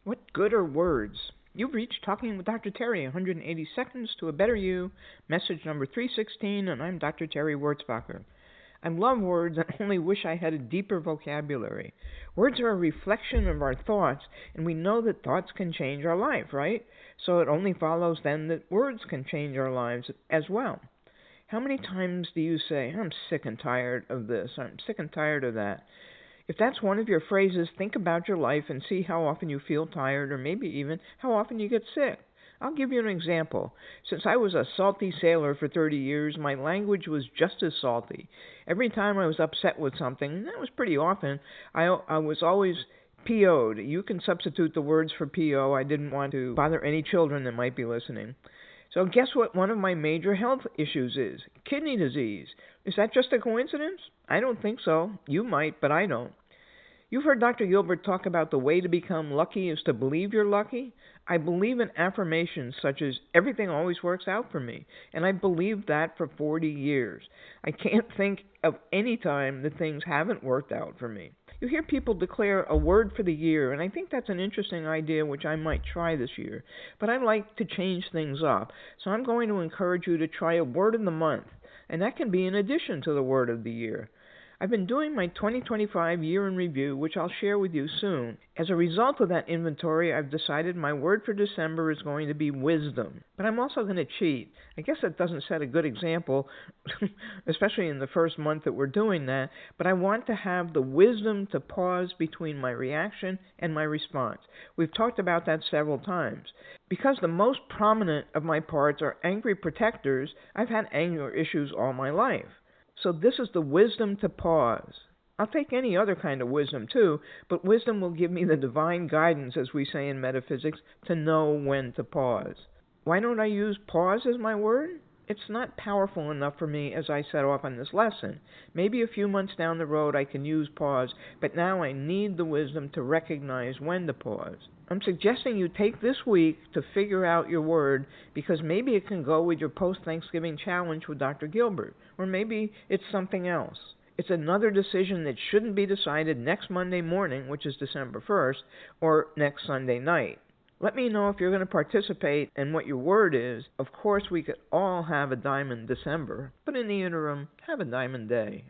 What good are words? You've reached Talking with Dr. Terry, 180 Seconds to a Better You, message number 316, and I'm Dr. Terry Wurzbacher. I love words and only wish I had a deeper vocabulary. Words are a reflection of our thoughts, and we know that thoughts can change our life, right? So it only follows then that words can change our lives as well. How many times do you say, I'm sick and tired of this, I'm sick and tired of that? If that's one of your phrases, think about your life and see how often you feel tired or maybe even how often you get sick. I'll give you an example. Since I was a salty sailor for 30 years, my language was just as salty. Every time I was upset with something, and that was pretty often, I was always PO'd. You can substitute the words for PO. I didn't want to bother any children that might be listening. So guess what one of my major health issues is? Kidney disease. Is that just a coincidence? I don't think so. You might, but I don't. You've heard Dr. Gilbert talk about the way to become lucky is to believe you're lucky. I believe in affirmations such as everything always works out for me, and I believed that for 40 years. I can't think of any time that things haven't worked out for me. You hear people declare a word for the year, and I think that's an interesting idea which I might try this year. But I like to change things up, so I'm going to encourage you to try a word of the month, and that can be in addition to the word of the year. I've been doing my 2025 year in review, which I'll share with you soon. As a result of that inventory, I've decided my word for December is going to be wisdom. But I'm also going to cheat. I guess that doesn't set a good example, especially in the first month that we're doing that, but I want to have the wisdom to pause between my reaction and my response. We've talked about that several times. Because the most prominent of my parts are angry protectors, I've had anger issues all my life. So this is the wisdom to pause. I'll take any other kind of wisdom too, but wisdom will give me the divine guidance, as we say in metaphysics, to know when to pause. Why don't I use pause as my word? It's not powerful enough for me as I set off on this lesson. Maybe a few months down the road I can use pause, but now I need the wisdom to recognize when to pause. I'm suggesting you take this week to figure out your word, because maybe it can go with your post-Thanksgiving challenge with Dr. Gilbert, or maybe it's something else. It's another decision that shouldn't be decided next Monday morning, which is December 1st, or next Sunday night. Let me know if you're going to participate and what your word is. Of course, we could all have a diamond December, but in the interim, have a diamond day.